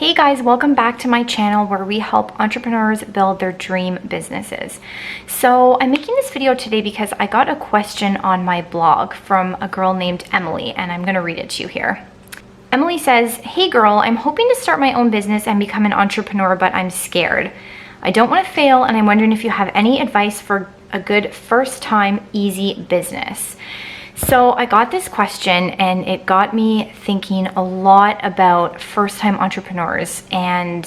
Hey guys, welcome back to my channel where we help entrepreneurs build their dream businesses. So I'm making this video today because I got a question on my blog from a girl named Emily, and I'm going to read it to you here. Emily says, "Hey girl, I'm hoping to start my own business and become an entrepreneur, but I'm scared. I don't want to fail, and I'm wondering if you have any advice for a good first time easy business." So I got this question and it got me thinking a lot about first-time entrepreneurs, and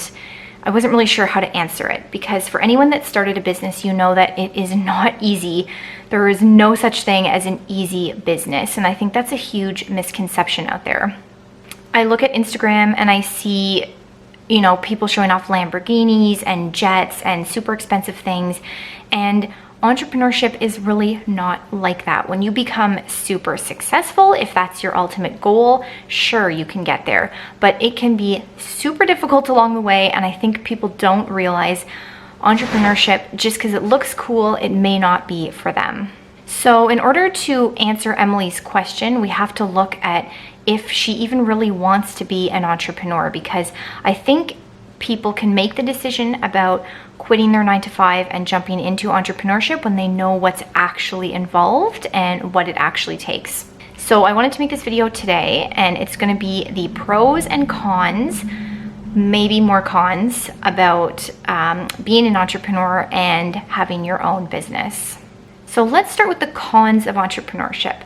I wasn't really sure how to answer it because for anyone that started a business, you know that it is not easy. There is no such thing as an easy business, and I think that's a huge misconception out there. I look at Instagram and I see, people showing off Lamborghinis and jets and super expensive things, and entrepreneurship is really not like that. When you become super successful, if that's your ultimate goal, sure, you can get there, but it can be super difficult along the way, and I think people don't realize entrepreneurship, just because it looks cool, it may not be for them. So in order to answer Emily's question, we have to look at if she even really wants to be an entrepreneur, because I think people can make the decision about quitting their 9-to-5 and jumping into entrepreneurship when they know what's actually involved and what it actually takes. So I wanted to make this video today, and it's going to be the pros and cons, maybe more cons, about being an entrepreneur and having your own business. So let's start with the cons of entrepreneurship.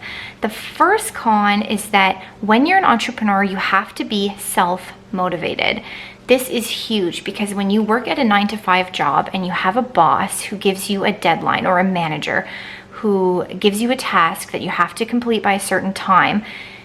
The first con is that when you're an entrepreneur, you have to be self-motivated. This is huge because when you work at a 9-to-5 job and you have a boss who gives you a deadline, or a manager who gives you a task that you have to complete by a certain time,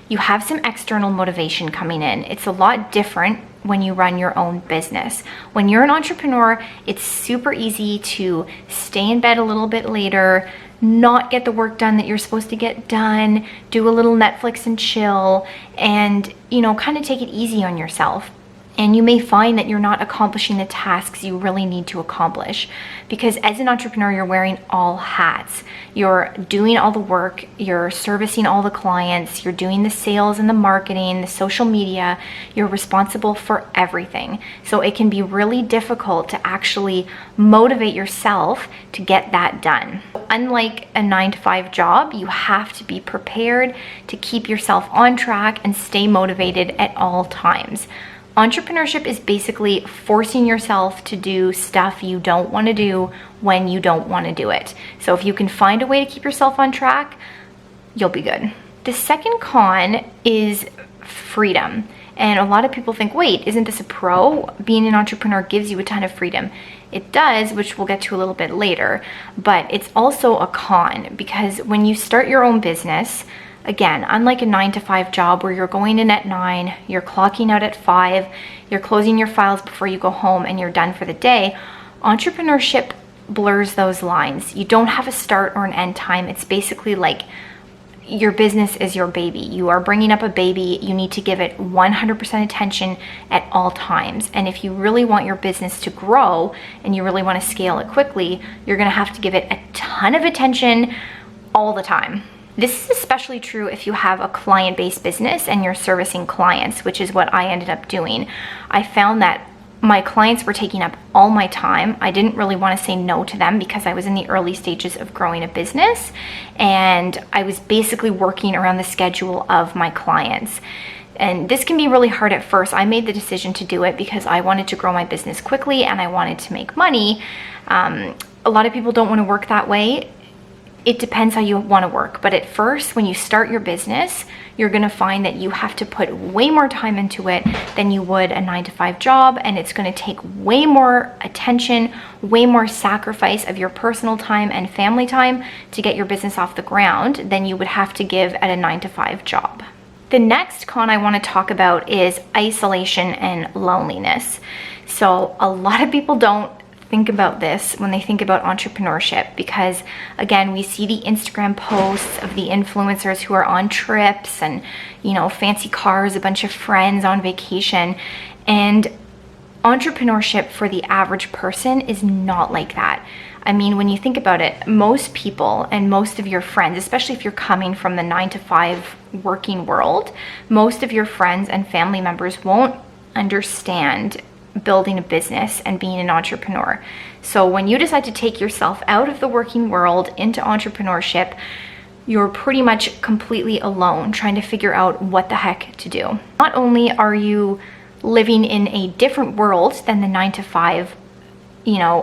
you have some external motivation coming in. It's a lot different when you run your own business. When you're an entrepreneur, it's super easy to stay in bed a little bit later, not get the work done that you're supposed to get done, do a little Netflix and chill, and kind of take it easy on yourself. And you may find that you're not accomplishing the tasks you really need to accomplish, because as an entrepreneur, you're wearing all hats. You're doing all the work, you're servicing all the clients, you're doing the sales and the marketing, the social media, you're responsible for everything. So it can be really difficult to actually motivate yourself to get that done. Unlike a 9-to-5 job, you have to be prepared to keep yourself on track and stay motivated at all times. Entrepreneurship is basically forcing yourself to do stuff you don't want to do when you don't want to do it. So if you can find a way to keep yourself on track, you'll be good. The second con is freedom. And a lot of people think, wait, isn't this a pro? Being an entrepreneur gives you a ton of freedom. It does, which we'll get to a little bit later, but it's also a con, because when you start your own business, again, unlike a 9-to-5 job where you're going in at 9, you're clocking out at 5, you're closing your files before you go home, and you're done for the day, entrepreneurship blurs those lines. You don't have a start or an end time. It's basically like your business is your baby. You are bringing up a baby. You need to give it 100% attention at all times. And if you really want your business to grow and you really want to scale it quickly, you're going to have to give it a ton of attention all the time. This is especially true if you have a client-based business and you're servicing clients, which is what I ended up doing. I found that my clients were taking up all my time. I didn't really want to say no to them because I was in the early stages of growing a business, and I was basically working around the schedule of my clients. And this can be really hard at first. I made the decision to do it because I wanted to grow my business quickly and I wanted to make money. A lot of people don't want to work that way. It depends how you want to work, but at first, when you start your business, you're going to find that you have to put way more time into it than you would a 9-to-5 job, and it's going to take way more attention, way more sacrifice of your personal time and family time to get your business off the ground than you would have to give at a 9-to-5 job. The next con I want to talk about is isolation and loneliness. So a lot of people don't think about this when they think about entrepreneurship, because again, we see the Instagram posts of the influencers who are on trips and fancy cars, a bunch of friends on vacation, and entrepreneurship for the average person is not like that. I mean, when you think about it, most people and most of your friends, especially if you're coming from the 9-to-5 working world, most of your friends and family members won't understand building a business and being an entrepreneur. So when you decide to take yourself out of the working world into entrepreneurship, you're pretty much completely alone trying to figure out what the heck to do. Not only are you living in a different world than the 9-to-5,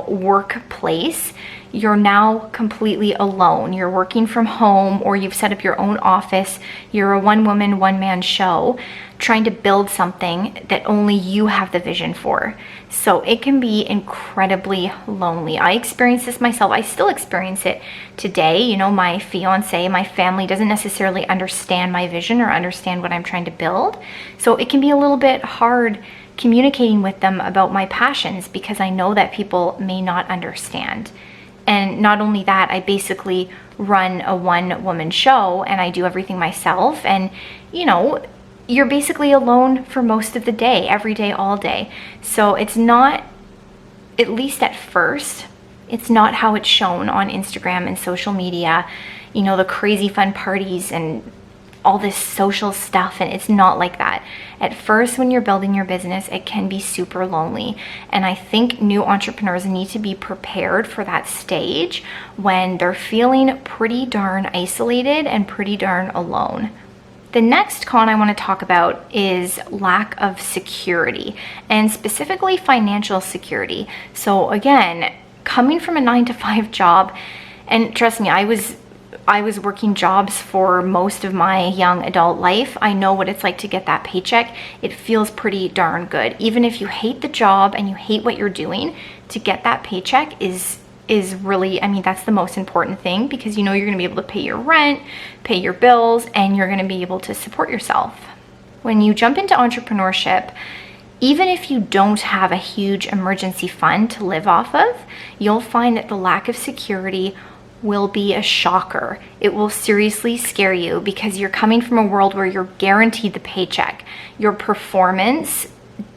workplace, you're now completely alone. You're working from home, or you've set up your own office. You're a one-woman, one-man show trying to build something that only you have the vision for. So it can be incredibly lonely. I experienced this myself. I still experience it today. My fiance, my family doesn't necessarily understand my vision or understand what I'm trying to build. So it can be a little bit hard communicating with them about my passions because I know that people may not understand. And not only that, I basically run a one-woman show and I do everything myself. And, you're basically alone for most of the day, every day, all day. So it's not, at least at first, it's not how it's shown on Instagram and social media, the crazy fun parties and all this social stuff, and it's not like that. At first, when you're building your business, it can be super lonely. And I think new entrepreneurs need to be prepared for that stage when they're feeling pretty darn isolated and pretty darn alone. The next con I want to talk about is lack of security, and specifically financial security. So again, coming from a 9-to-5 job, and trust me, I was working jobs for most of my young adult life. I know what it's like to get that paycheck. It feels pretty darn good. Even if you hate the job and you hate what you're doing, to get that paycheck is really, that's the most important thing, because you're going to be able to pay your rent, pay your bills, and you're going to be able to support yourself. When you jump into entrepreneurship, even if you don't have a huge emergency fund to live off of, you'll find that the lack of security will be a shocker. It will seriously scare you because you're coming from a world where you're guaranteed the paycheck. Your performance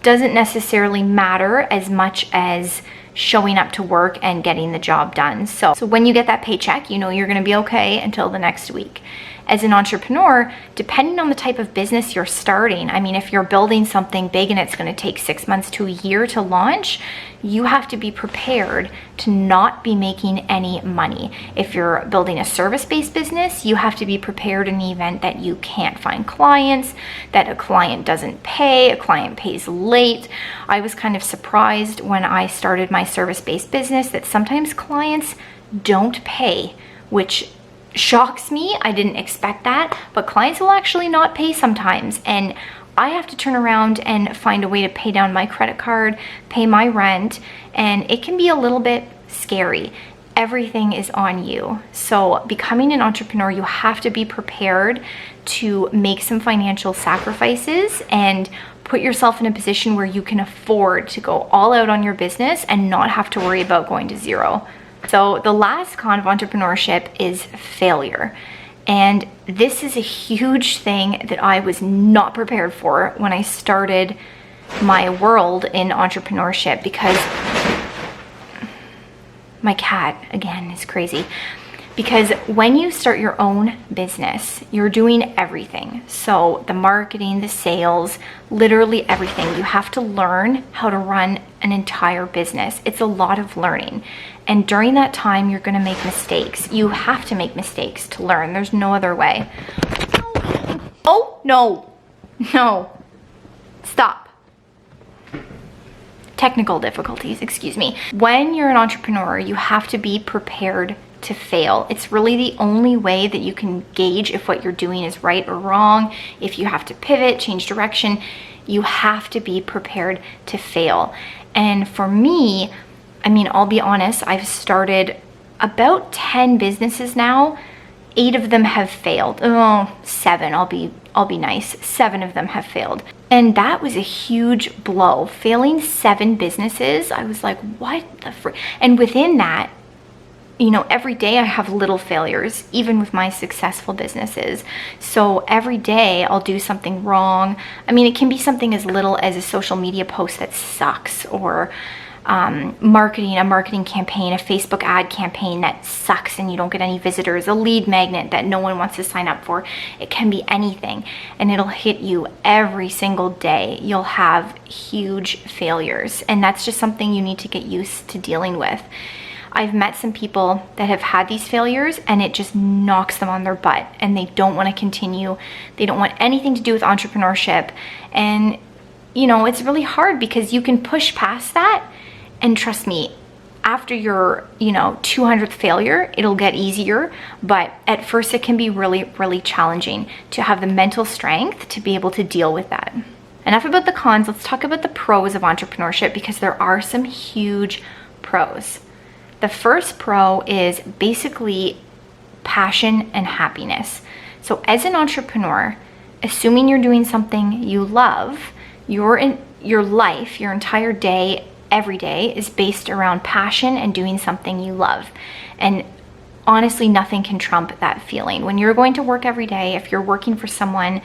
doesn't necessarily matter as much as showing up to work and getting the job done. So when you get that paycheck, you're going to be okay until the next week. As an entrepreneur, depending on the type of business you're starting, if you're building something big and it's going to take 6 months to a year to launch, you have to be prepared to not be making any money. If you're building a service-based business, you have to be prepared in the event that you can't find clients, that a client doesn't pay, a client pays late. I was kind of surprised when I started my service-based business that sometimes clients don't pay, which shocks me. I didn't expect that, but clients will actually not pay sometimes, and I have to turn around and find a way to pay down my credit card, pay my rent, and it can be a little bit scary. Everything is on you. So becoming an entrepreneur, you have to be prepared to make some financial sacrifices and put yourself in a position where you can afford to go all out on your business and not have to worry about going to zero. So the last con of entrepreneurship is failure. And this is a huge thing that I was not prepared for when I started my world in entrepreneurship, because my cat, again, is crazy. Because when you start your own business, you're doing everything. So the marketing, the sales, literally everything. You have to learn how to run an entire business. It's a lot of learning. And during that time, you're going to make mistakes. You have to make mistakes to learn. There's no other way. Oh, no. No. Stop. Technical difficulties, excuse me. When you're an entrepreneur, you have to be prepared to fail. It's really the only way that you can gauge if what you're doing is right or wrong. If you have to pivot, change direction, you have to be prepared to fail. And for me, I'll be honest, I've started about 10 businesses now. 8 of them have failed. Oh, 7, I'll be nice. 7 of them have failed. And that was a huge blow. Failing 7 businesses, I was like, what the frick? And within that, every day I have little failures, even with my successful businesses. So every day I'll do something wrong. It can be something as little as a social media post that sucks, or marketing, a marketing campaign, a Facebook ad campaign that sucks and you don't get any visitors, a lead magnet that no one wants to sign up for. It can be anything, and it'll hit you every single day. You'll have huge failures, and that's just something you need to get used to dealing with. I've met some people that have had these failures and it just knocks them on their butt and they don't want to continue. They don't want anything to do with entrepreneurship. And you know, it's really hard because you can push past that. And trust me, after your, 200th failure, it'll get easier. But at first it can be really, really challenging to have the mental strength to be able to deal with that. Enough about the cons, let's talk about the pros of entrepreneurship, because there are some huge pros. The first pro is basically passion and happiness. So as an entrepreneur, assuming you're doing something you love, your life, your entire day, every day is based around passion and doing something you love. And honestly, nothing can trump that feeling. When you're going to work every day, if you're working for someone,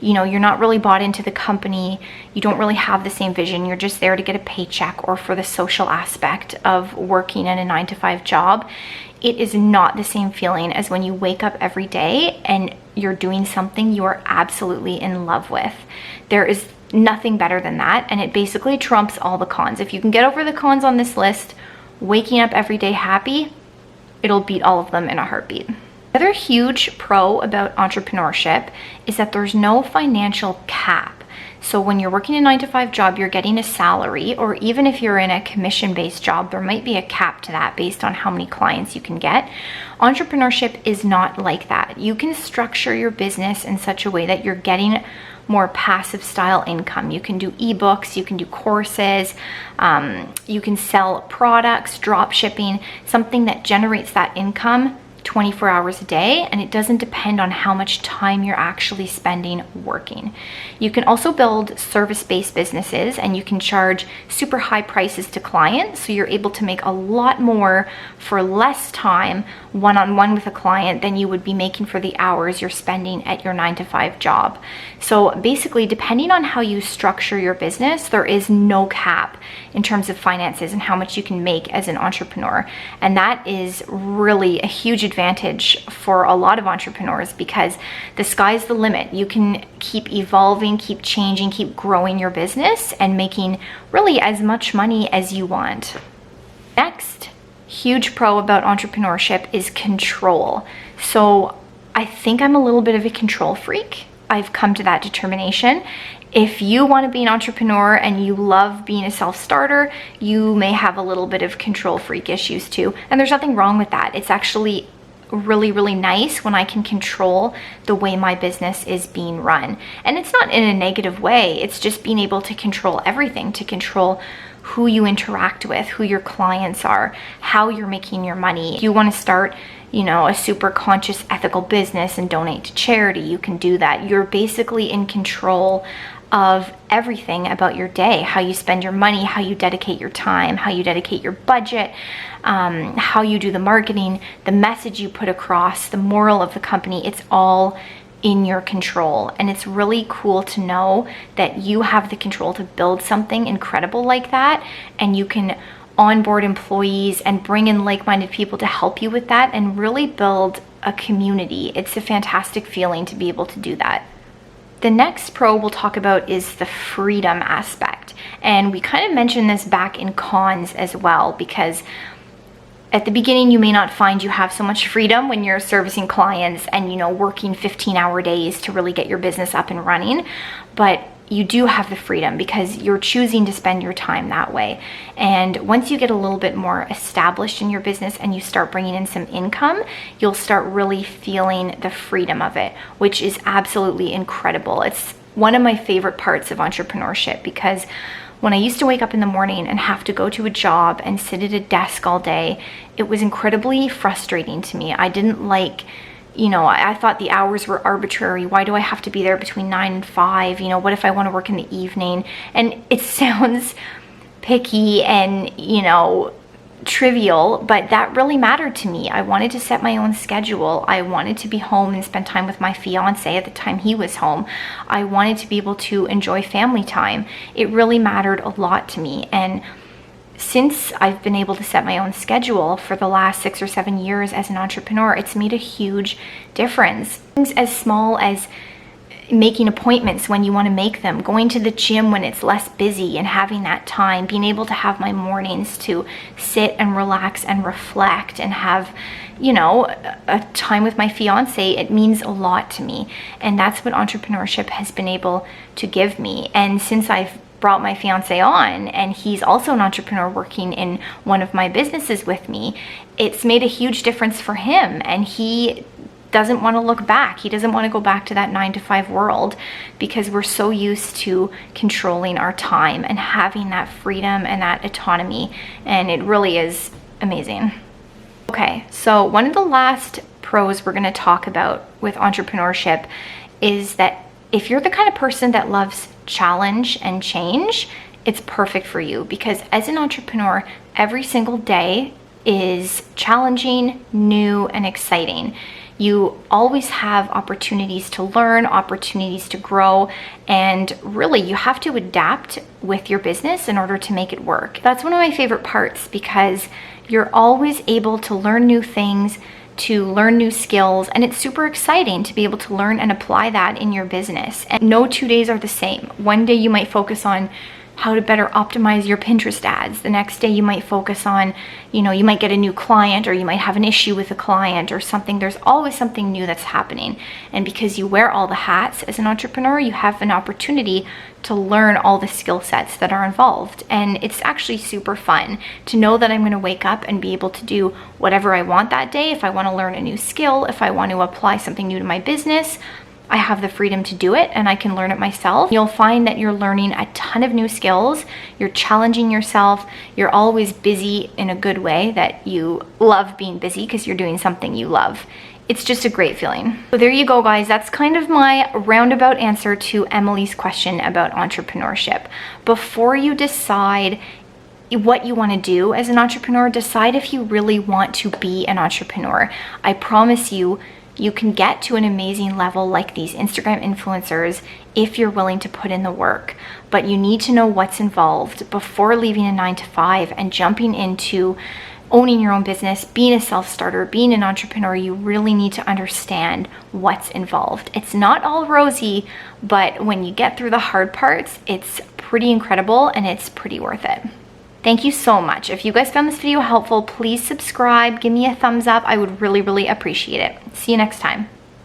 you're not really bought into the company, you don't really have the same vision, you're just there to get a paycheck or for the social aspect of working in a 9-to-5 job, it is not the same feeling as when you wake up every day and you're doing something you are absolutely in love with. There is nothing better than that, and it basically trumps all the cons. If you can get over the cons on this list, waking up every day happy, it'll beat all of them in a heartbeat. Another huge pro about entrepreneurship is that there's no financial cap. So when you're working a 9-to-5 job, you're getting a salary, or even if you're in a commission-based job, there might be a cap to that based on how many clients you can get. Entrepreneurship is not like that. You can structure your business in such a way that you're getting more passive style income. You can do ebooks, you can do courses, you can sell products, drop shipping, something that generates that income 24 hours a day, and it doesn't depend on how much time you're actually spending working. You can also build service-based businesses, and you can charge super high prices to clients, so you're able to make a lot more for less time one-on-one with a client than you would be making for the hours you're spending at your 9-to-5 job. So basically, depending on how you structure your business, there is no cap in terms of finances and how much you can make as an entrepreneur. And that is really a huge advantage for a lot of entrepreneurs, because the sky's the limit. You can keep evolving, keep changing, keep growing your business and making really as much money as you want. Next huge pro about entrepreneurship is control. So I think I'm a little bit of a control freak. I've come to that determination. If you want to be an entrepreneur and you love being a self-starter, you may have a little bit of control freak issues too. And there's nothing wrong with that. It's actually really, really nice when I can control the way my business is being run. And it's not in a negative way. It's just being able to control everything, to control who you interact with, who your clients are, how you're making your money. If you want to start, a super conscious, ethical business and donate to charity, you can do that. You're basically in control of everything about your day, how you spend your money, how you dedicate your time, how you dedicate your budget, how you do the marketing, the message you put across, the moral of the company. It's all in your control. And it's really cool to know that you have the control to build something incredible like that, and you can onboard employees and bring in like-minded people to help you with that and really build a community. It's a fantastic feeling to be able to do that. The next pro we'll talk about is the freedom aspect. And we kind of mentioned this back in cons as well, because at the beginning, you may not find you have so much freedom when you're servicing clients and, working 15-hour days to really get your business up and running. But you do have the freedom because you're choosing to spend your time that way. And once you get a little bit more established in your business and you start bringing in some income, you'll start really feeling the freedom of it, which is absolutely incredible. It's one of my favorite parts of entrepreneurship, because when I used to wake up in the morning and have to go to a job and sit at a desk all day, it was incredibly frustrating to me. I didn't like, I thought the hours were arbitrary. Why do I have to be there between 9 and 5? What if I want to work in the evening? And it sounds picky and, trivial, but that really mattered to me. I wanted to set my own schedule. I wanted to be home and spend time with my fiance at the time he was home. I wanted to be able to enjoy family time. It really mattered a lot to me. And since I've been able to set my own schedule for the last 6 or 7 years as an entrepreneur, it's made a huge difference. Things as small as making appointments when you want to make them, going to the gym when it's less busy and having that time, being able to have my mornings to sit and relax and reflect and have, you know, a time with my fiance. It means a lot to me, and that's what entrepreneurship has been able to give me. And since I've brought my fiance on, and he's also an entrepreneur working in one of my businesses with me, it's made a huge difference for him, and he doesn't want to look back. He doesn't want to go back to that 9-to-5 world, because we're so used to controlling our time and having that freedom and that autonomy, and it really is amazing. Okay, so one of the last pros we're going to talk about with entrepreneurship is that if you're the kind of person that loves challenge and change, it's perfect for you, because as an entrepreneur, every single day is challenging, new, and exciting. You always have opportunities to learn, opportunities to grow, and really you have to adapt with your business in order to make it work. That's one of my favorite parts, because you're always able to learn new things, to learn new skills, and it's super exciting to be able to learn and apply that in your business. And no 2 days are the same. One day you might focus on how to better optimize your Pinterest ads. The next day you might focus on, you know, you might get a new client, or you might have an issue with a client or something. There's always something new that's happening. And because you wear all the hats as an entrepreneur, you have an opportunity to learn all the skill sets that are involved. And it's actually super fun to know that I'm going to wake up and be able to do whatever I want that day. If I want to learn a new skill, if I want to apply something new to my business, I have the freedom to do it, and I can learn it myself. You'll find that you're learning a ton of new skills, you're challenging yourself, you're always busy in a good way, that you love being busy because you're doing something you love. It's just a great feeling. So there you go, guys. That's kind of my roundabout answer to Emily's question about entrepreneurship. Before you decide what you want to do as an entrepreneur, decide if you really want to be an entrepreneur. I promise you, you can get to an amazing level like these Instagram influencers if you're willing to put in the work. But you need to know what's involved before leaving a 9-to-5 and jumping into owning your own business, being a self-starter, being an entrepreneur. You really need to understand what's involved. It's not all rosy, but when you get through the hard parts, it's pretty incredible and it's pretty worth it. Thank you so much. If you guys found this video helpful, please subscribe, give me a thumbs up. I would really, really appreciate it. See you next time.